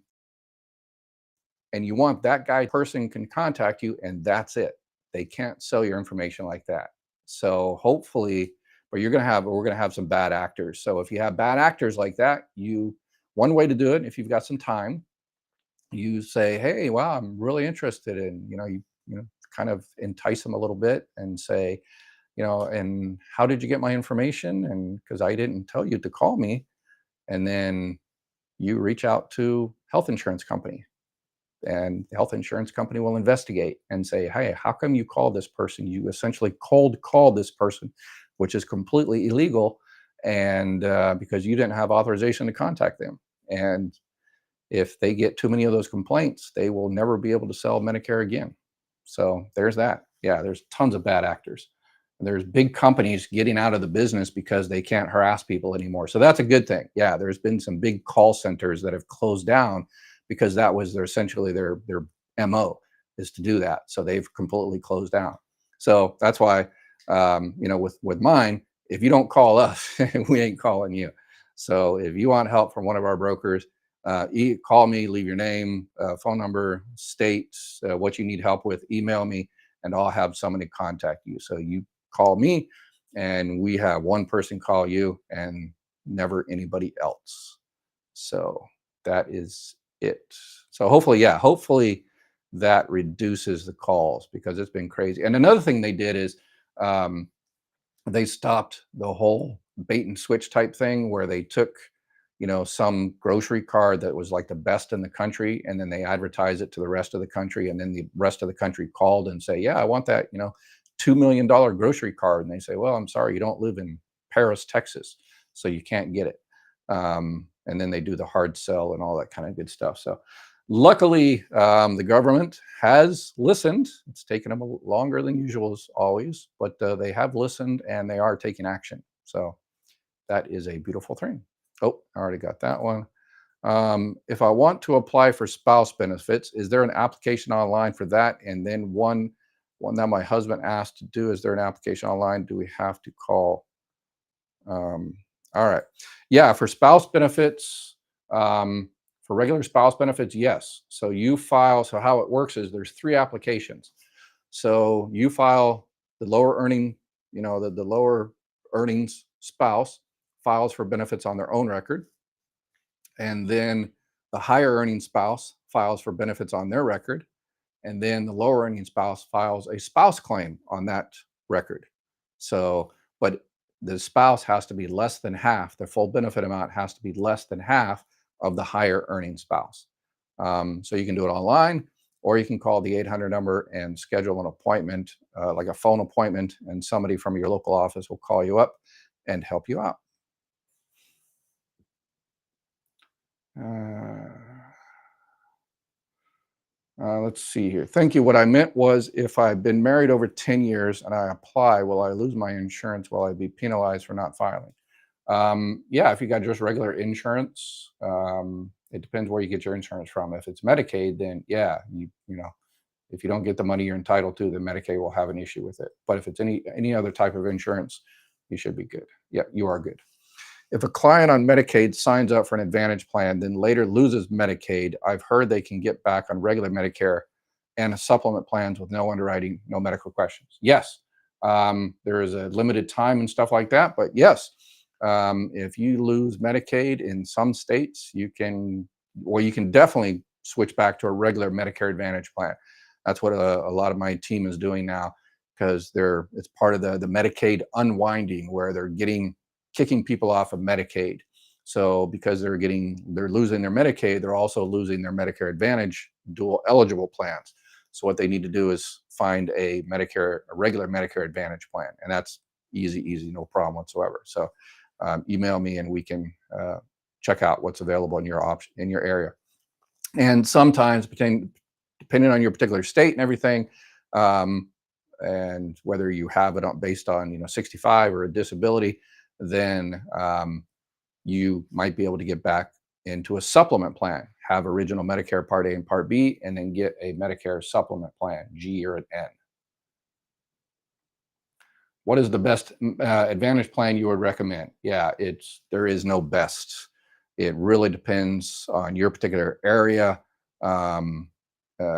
and you want that person can contact you, and that's it. They can't sell your information like that. So hopefully, but we're going to have some bad actors. So if you have bad actors like that, one way to do it, if you've got some time, you say, hey, wow, I'm really interested in, you kind of entice them a little bit and say, and how did you get my information? And because I didn't tell you to call me. And then you reach out to health insurance company, and the health insurance company will investigate and say, hey, how come you called this person? You essentially cold called this person, which is completely illegal, and because you didn't have authorization to contact them. And if they get too many of those complaints, they will never be able to sell Medicare again. So there's that. Yeah, there's tons of bad actors. There's big companies getting out of the business because they can't harass people anymore. So that's a good thing. Yeah, there's been some big call centers that have closed down because that was essentially their MO, is to do that. So they've completely closed down. So that's why, with mine, if you don't call us, we ain't calling you. So if you want help from one of our brokers, call me, leave your name, phone number, state what you need help with, email me, and I'll have somebody contact you. So you call me, and we have one person call you and never anybody else. So that is it. So hopefully that reduces the calls, because it's been crazy. And another thing they did is they stopped the whole bait and switch type thing, where they took, some grocery card that was like the best in the country, and then they advertise it to the rest of the country, and then the rest of the country called and say, yeah, I want that, $2 million grocery card. And they say, well, I'm sorry, you don't live in Paris, Texas, so you can't get it. And then they do the hard sell and all that kind of good stuff. So luckily, the government has listened. It's taken them longer than usual as always, but they have listened and they are taking action. So that is a beautiful thing. Oh, I already got that one. If I want to apply for spouse benefits, is there an application online for that? And then one that my husband asked to do, is there an application online? Do we have to call? All right. Yeah, for spouse benefits, for regular spouse benefits, yes. So you file, so how it works is there's 3 applications. So you file the lower earning, the lower earnings spouse files for benefits on their own record. And then the higher earning spouse files for benefits on their record. And then the lower earning spouse files a spouse claim on that record. So, but the spouse has to be less than half, the full benefit amount has to be less than half of the higher earning spouse. So you can do it online, or you can call the 800 number and schedule an appointment, like a phone appointment, and somebody from your local office will call you up and help you out. Let's see here. Thank you. What I meant was, if I've been married over 10 years and I apply, will I lose my insurance? Will I be penalized for not filing? Yeah, if you got just regular insurance, it depends where you get your insurance from. If it's Medicaid, then yeah, if you don't get the money you're entitled to, then Medicaid will have an issue with it. But if it's any other type of insurance, you should be good. Yeah, you are good. If a client on Medicaid signs up for an Advantage plan, then later loses Medicaid, I've heard they can get back on regular Medicare and supplement plans with no underwriting, no medical questions. Yes, there is a limited time and stuff like that, but yes, if you lose Medicaid in some states, you can definitely switch back to a regular Medicare Advantage plan. That's what a lot of my team is doing now, because it's part of the Medicaid unwinding, where they're kicking people off of Medicaid. So because they're losing their Medicaid, they're also losing their Medicare Advantage dual eligible plans. So what they need to do is find a regular Medicare Advantage plan, and that's easy, no problem whatsoever. So email me and we can check out what's available in your area. And sometimes, depending on your particular state and everything, and whether you have it based on 65 or a disability, then you might be able to get back into a supplement plan, have original Medicare Part A and Part B, and then get a Medicare supplement plan, G or an N. What is the best Advantage plan you would recommend? Yeah, there is no best. It really depends on your particular area,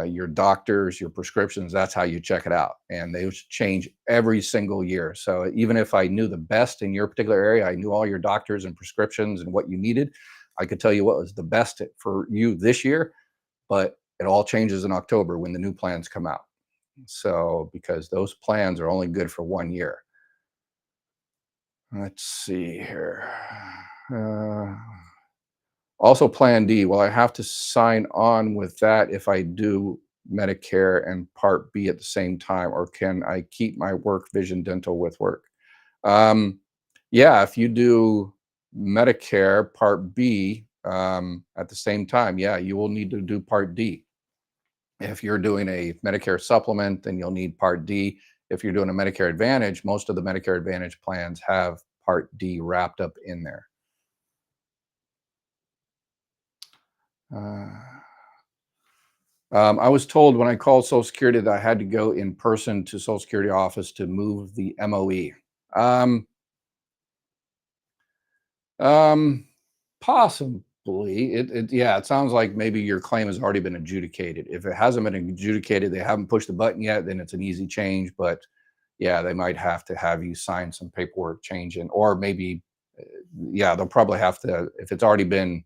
your doctors, your prescriptions. That's how you check it out, and they change every single year. So even if I knew the best in your particular area, I knew all your doctors and prescriptions and what you needed, I could tell you what was the best for you this year, but it all changes in October when the new plans come out. So because those plans are only good for 1 year. Let's see here. Also, Plan D, will I have to sign on with that if I do Medicare and Part B at the same time, or can I keep my work, vision, dental with work? Yeah, if you do Medicare Part B at the same time, yeah, you will need to do Part D. If you're doing a Medicare supplement, then you'll need Part D. If you're doing a Medicare Advantage, most of the Medicare Advantage plans have Part D wrapped up in there. I was told when I called Social Security that I had to go in person to Social Security office to move the MOE. Possibly. Yeah, it sounds like maybe your claim has already been adjudicated. If it hasn't been adjudicated, they haven't pushed the button yet, then it's an easy change. But yeah, they might have to have you sign some paperwork changing, or maybe, yeah, they'll probably have to, if it's already been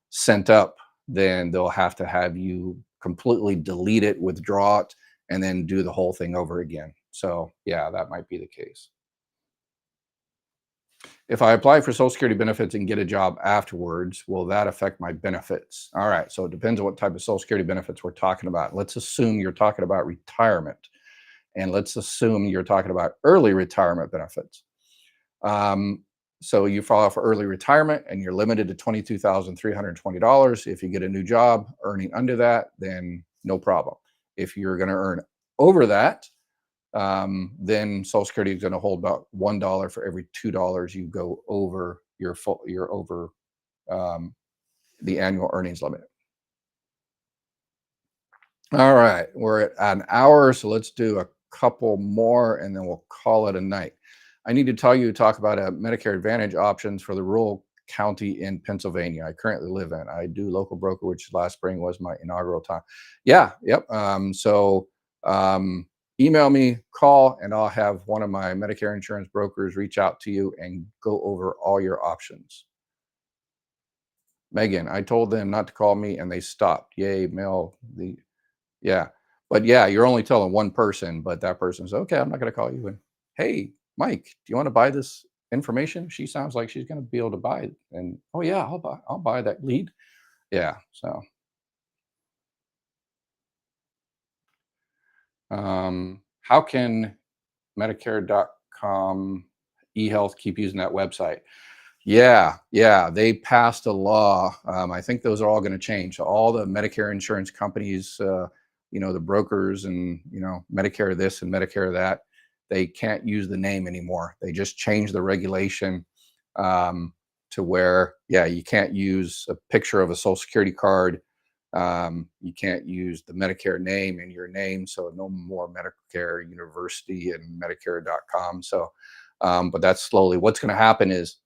sent up, then they'll have to have you completely delete it, withdraw it, and then do the whole thing over again. So yeah, that might be the case. If I apply for Social Security benefits and get a job afterwards, will that affect my benefits? All right. So it depends on what type of Social Security benefits we're talking about. Let's assume you're talking about retirement, and let's assume you're talking about early retirement benefits. Um, so you file for early retirement and you're limited to $22,320. If you get a new job earning under that, then no problem. If you're going to earn over that, then Social Security is going to hold about $1 for every $2 you go over you're over um, the annual earnings limit. All right, we're at an hour, so let's do a couple more and then we'll call it a night. I need to talk about a Medicare Advantage options for the rural county in Pennsylvania I currently live in. I do local broker, which last spring was my inaugural time. Yeah, yep. Email me, call, and I'll have one of my Medicare insurance brokers reach out to you and go over all your options. Megan, I told them not to call me and they stopped. Yay, mail the yeah. But yeah, you're only telling one person, but that person's okay, I'm not gonna call you. And hey, Mike, do you want to buy this information? She sounds like she's gonna be able to buy it. And oh yeah, I'll buy that lead. Yeah. So how can Medicare.com eHealth keep using that website? Yeah, yeah, they passed a law. I think those are all going to change. So all the Medicare insurance companies, the brokers, and Medicare this and Medicare that, they can't use the name anymore. They just changed the regulation to where, yeah, you can't use a picture of a Social Security card. You can't use the Medicare name in your name. So no more Medicare University and Medicare.com. So, but that's slowly what's going to happen is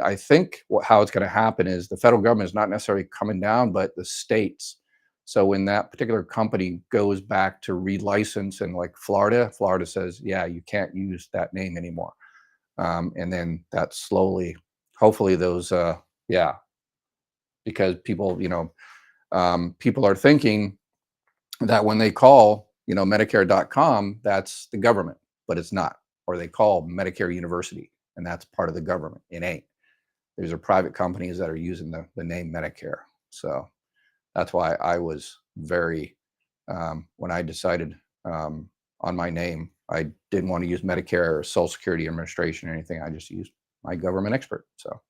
I think how it's going to happen is the federal government is not necessarily coming down, but the states. So when that particular company goes back to relicense in like Florida says, yeah, you can't use that name anymore. And then that slowly, hopefully those, yeah, because people are thinking that when they call, Medicare.com, that's the government, but it's not. Or they call Medicare University, and that's part of the government. It ain't. These are private companies that are using the name Medicare. So that's why I was very, when I decided on my name, I didn't want to use Medicare or Social Security Administration or anything. I just used my government expert. So,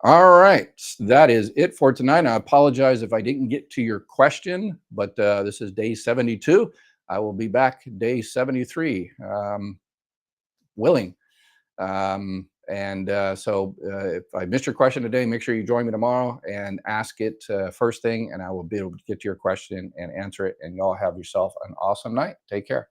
all right, that is it for tonight. I apologize if I didn't get to your question, but this is day 72. I will be back day 73, willing. So if I missed your question today, make sure you join me tomorrow and ask it first thing, and I will be able to get to your question and answer it. And y'all have yourself an awesome night. Take care.